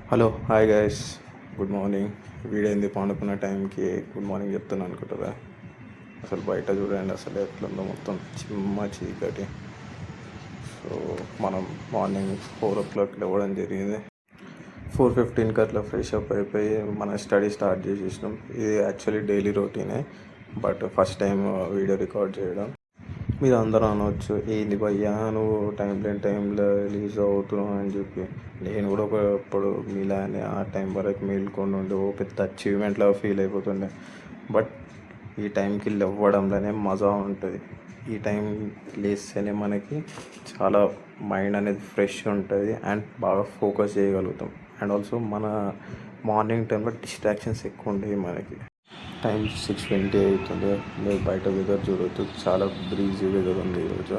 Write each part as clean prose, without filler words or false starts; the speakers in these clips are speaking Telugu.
Hello hi guys, good morning. వీడైంది పండుకున్న టైంకి గుడ్ మార్నింగ్ చెప్తున్నాను అనుకుంటారా? అసలు బయట చూడండి అసలు ఎట్లుందో, మొత్తం చిమ్మ చీకటి. సో మనం మార్నింగ్ 4 o'clock లేవడం జరిగింది. 4:15కి అట్లా ఫ్రెష్ అప్ అయిపోయి మన స్టడీ స్టార్ట్ చేసేసినాం. ఇది యాక్చువల్లీ డైలీ రొటీనే, but first time video record చేయడం. మీరు అందరూ అనవచ్చు, ఏంది భయ్యా నువ్వు టైం లేని టైంలో రిలీజ్ అవుతున్నావు అని చెప్పి. నేను కూడా ఒకప్పుడు మీలానే ఆ టైం వరకు మేల్కొని ఉండి ఓ పెద్ద అచీవ్మెంట్లో ఫీల్ అయిపోతుండే. బట్ ఈ టైంకి లేవడంలోనే మజా ఉంటుంది. ఈ టైం లేస్తేనే మనకి చాలా మైండ్ అనేది ఫ్రెష్ ఉంటుంది అండ్ బాగా ఫోకస్ చేయగలుగుతాం. అండ్ ఆల్సో మన మార్నింగ్ టైంలో డిస్ట్రాక్షన్స్ ఎక్కువ ఉండేవి మనకి. టైం 6:20 అవుతుంది. మీరు బయట వెదర్ చూడొచ్చు, చాలా బ్రీజీ వెదర్ ఉంది ఈరోజు.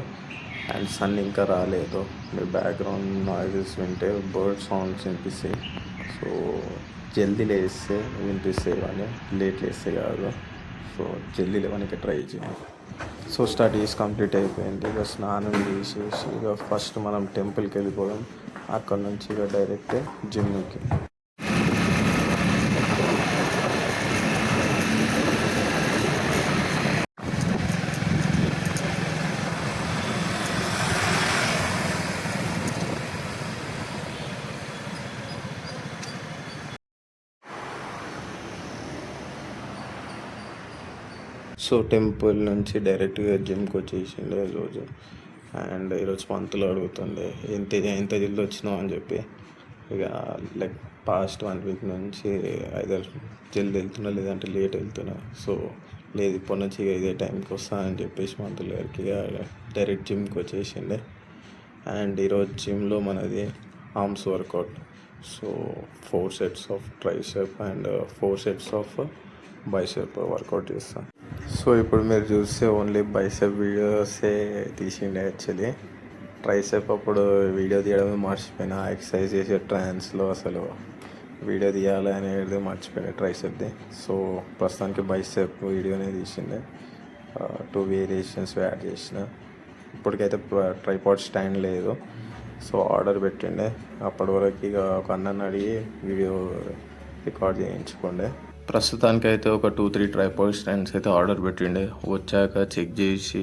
అండ్ సన్ ఇంకా రాలేదు. మీరు బ్యాక్గ్రౌండ్ నాయిసెస్ వింటే బర్డ్ సౌండ్స్ వినిపిస్తాయి. సో జల్దీ లేస్తే వినిపిస్తాయి, కానీ లేట్ లేస్తే కాదు. సో జల్దీ లేవడానికి ట్రై చేయండి. సో స్టడీస్ కంప్లీట్ అయిపోయింది. ఇక స్నానం చేసేసి ఇక ఫస్ట్ మనం టెంపుల్కి వెళ్ళిపోదాం. అక్కడ నుంచి ఇక డైరెక్ట్ జిమ్కి. సో టెంపుల్ నుంచి డైరెక్ట్గా జిమ్కి వచ్చేసిండే రోజు. అండ్ ఈరోజు పంతులు అడుగుతుండే ఎంత జల్ది వచ్చినావు అని చెప్పి. ఇక లైక్ పాస్ట్ 1 week నుంచి ఐదర్ జల్ది వెళ్తున్నా లేదంటే లేట్ వెళ్తున్నా. సో లేదు ఇప్పటి నుంచి ఇదే టైంకి వస్తా అని చెప్పేసి పంతులు గారికి డైరెక్ట్ జిమ్కి వచ్చేసిండే. అండ్ ఈరోజు జిమ్లో మనది arms workout. So 4 sets of tricep and 4 sets of bicep workout చేస్తాను. సో ఇప్పుడు మీరు చూస్తే ఓన్లీ బైసెప్ వీడియోసే తీసిండే. యాక్చువల్లీ ట్రైసెప్ అప్పుడు వీడియో తీయడమే మర్చిపోయినా. ఎక్సర్సైజ్ చేసే ట్రాన్స్లో అసలు వీడియో తీయాలి అనేది మర్చిపోయినా ట్రైసెప్ది. సో ప్రస్తుతానికి బైసెప్ వీడియోనే తీసిండే. 2 వేరియేషన్స్ యాడ్ చేసిన. ఇప్పటికైతే ట్రైపాడ్ స్టాండ్ లేదు. సో ఆర్డర్ పెట్టిండే. అప్పటి వరకు ఇక ఒక అన్నని అడిగి వీడియో రికార్డ్ చేయించుకోండి. ప్రస్తుతానికి అయితే ఒక 2-3 ట్రైపాడ్ స్టాండ్స్ అయితే ఆర్డర్ పెట్టిండే. వచ్చాక చెక్ చేసి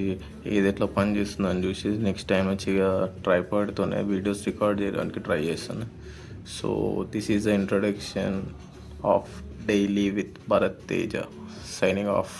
ఏది ఎట్లా పని చేస్తుందని చూసి నెక్స్ట్ టైం వచ్చి ఇక ట్రైపాడ్తోనే వీడియోస్ రికార్డ్ చేయడానికి ట్రై చేస్తాను. So this is the introduction of daily with Bharat Teja, signing off.